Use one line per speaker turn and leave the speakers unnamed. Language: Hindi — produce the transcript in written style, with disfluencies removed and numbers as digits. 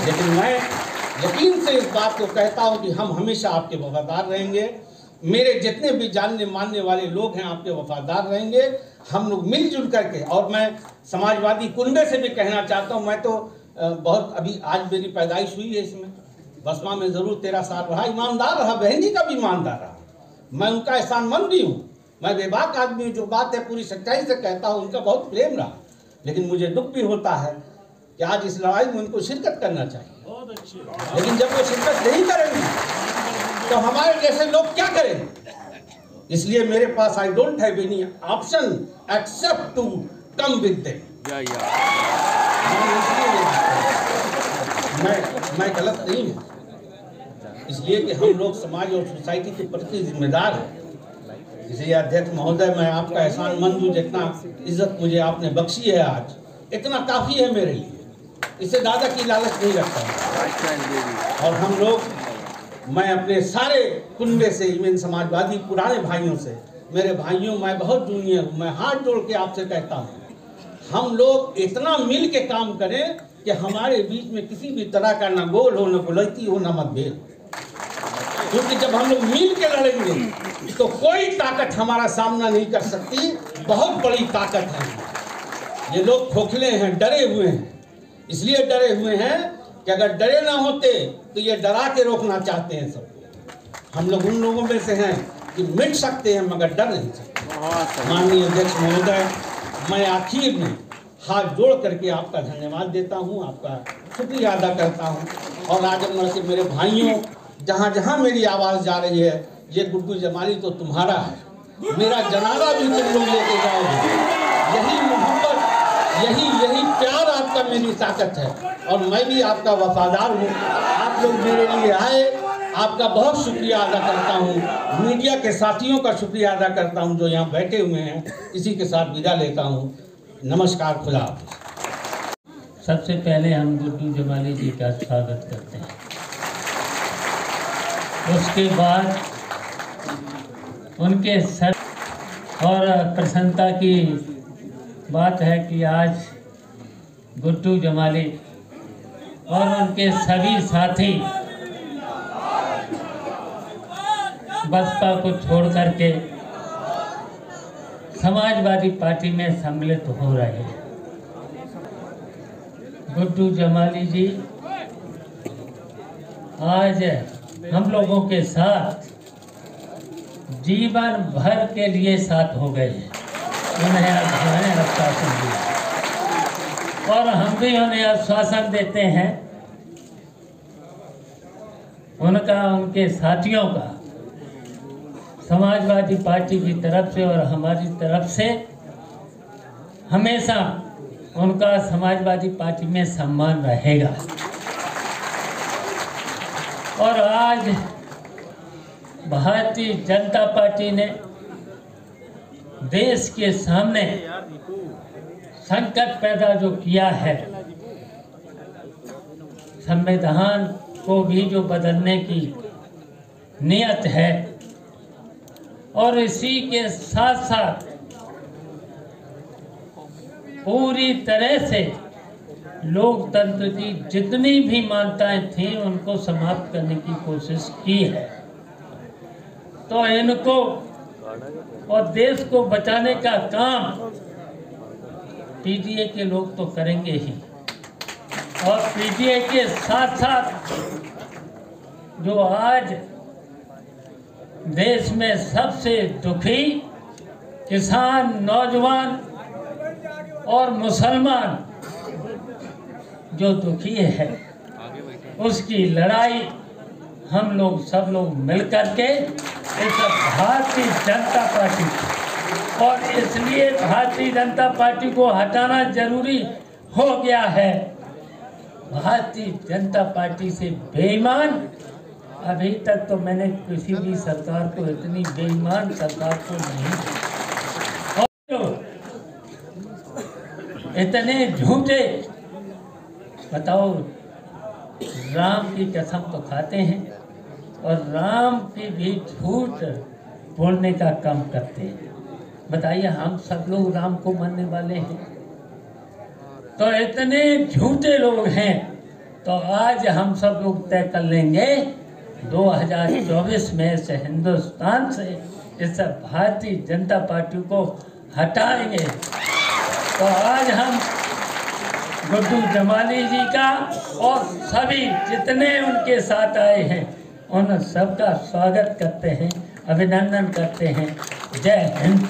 लेकिन मैं यकीन से इस बात को कहता हूं कि हम हमेशा आपके वफादार रहेंगे। मेरे जितने भी जानने मानने वाले लोग हैं आपके वफादार रहेंगे। हम लोग मिलजुल करके, और मैं समाजवादी कुनबे से भी कहना चाहता हूं, मैं तो बहुत अभी आज मेरी पैदाइश हुई है, इसमें बसमा में ज़रूर 13 साल रहा, ईमानदार रहा, बहन जी का भी ईमानदार रहा, मैं उनका एहसानमंद भी हूँ। मैं बेबाक आदमी हूँ, जो बात है पूरी सच्चाई से कहता हूँ, उनका बहुत प्रेम रहा। लेकिन मुझे दुख भी होता है कि आज इस लड़ाई में उनको शिरकत करना चाहिए, लेकिन जब वो शिरकत नहीं करेंगे तो हमारे जैसे लोग क्या करेंगे। इसलिए मेरे पास I don't have any option except to come with them. मैं गलत नहीं हूँ, इसलिए कि हम लोग समाज और सोसाइटी के प्रति जिम्मेदार हैं। इसलिए अध्यक्ष महोदय, मैं आपका एहसानमंद हूँ। जितना इज्जत मुझे आपने बख्शी है आज, इतना काफ़ी है मेरे लिए, इससे ज़्यादा की लालच नहीं रखता। और हम लोग, मैं अपने सारे कुनबे से, इवन समाजवादी पुराने भाइयों से, मेरे भाइयों, मैं बहुत जूनियर हूँ, मैं हाथ जोड़ के आपसे कहता हूँ, हम लोग इतना मिल के काम करें कि हमारे बीच में किसी भी तरह का ना गोल हो, ना गुलैती हो, ना मतभेद। क्योंकि जब हम लोग मिल के लड़ेंगे तो कोई ताकत हमारा सामना नहीं कर सकती। बहुत बड़ी ताकत है। ये लोग खोखले हैं, डरे हुए हैं, इसलिए डरे हुए हैं कि अगर डरे ना होते तो ये डरा के रोकना चाहते हैं सबको। हम लोग उन लोगों में से हैं कि मिट सकते हैं मगर डर नहीं सकते। माननीय अध्यक्ष महोदय, मैं आखिर में हाथ जोड़ करके आपका धन्यवाद देता हूं, आपका शुक्रिया अदा करता हूं। और आजमगढ़ के मेरे भाइयों, जहां जहां मेरी आवाज़ जा रही है, ये गुड्डू जमाली तो तुम्हारा है, मेरा जनाजा भी तुम लोग लेके जाओगे। यही मोहब्बत, यही प्यार आपका मेरी ताकत है, और मैं भी आपका वफादार हूँ। आप लोग मेरे लिए आए, आपका बहुत शुक्रिया अदा करता हूँ। मीडिया के साथियों का शुक्रिया अदा करता हूँ जो यहाँ बैठे हुए हैं। इसी के साथ विदा लेता हूँ। नमस्कार, खुदा हाफ़िज़।
सबसे पहले हम गुड्डू जमाली जी का स्वागत करते हैं। उसके बाद उनके सर और प्रसन्नता की बात है कि आज गुड्डू जमाली और उनके सभी साथी बसपा को छोड़ करके समाजवादी पार्टी में सम्मिलित हो रहे हैं। गुड्डू जमाली जी आज हम लोगों के साथ जीवन भर के लिए साथ हो गए हैं। उन्हें आश्वासन दिया और हम भी उन्हें आश्वासन देते हैं, उनका, उनके साथियों का, समाजवादी पार्टी की तरफ से और हमारी तरफ से हमेशा उनका समाजवादी पार्टी में सम्मान रहेगा। और आज भारतीय जनता पार्टी ने देश के सामने संकट पैदा जो किया है, संविधान को भी जो बदलने की नियत है, और इसी के साथ साथ पूरी तरह से लोकतंत्र की जितनी भी मान्यताएं थी उनको समाप्त करने की कोशिश की है। तो इनको और देश को बचाने का काम पीटीआई के लोग तो करेंगे ही, और पीटीआई के साथ साथ जो आज देश में सबसे दुखी किसान, नौजवान और मुसलमान जो दुखी है, उसकी लड़ाई हम लोग सब लोग मिलकर के इस भारतीय जनता पार्टी, और इसलिए भारतीय जनता पार्टी को हटाना जरूरी हो गया है। भारतीय जनता पार्टी से बेईमान, अभी तक तो मैंने किसी भी सरकार को इतनी बेईमान सरकार को नहीं, और इतने झूठे, बताओ, राम की कसम तो खाते हैं और राम की भी झूठ बोलने का काम करते हैं। बताइए, हम सब लोग राम को मानने वाले हैं, तो इतने झूठे लोग हैं तो आज हम सब लोग तय कर लेंगे 2024 में से हिंदुस्तान से इस भारतीय जनता पार्टी को हटाएंगे। तो आज हम गुड्डू जमाली जी का और सभी जितने उनके साथ आए हैं उन सबका स्वागत करते हैं, अभिनंदन करते हैं। जय हिंद।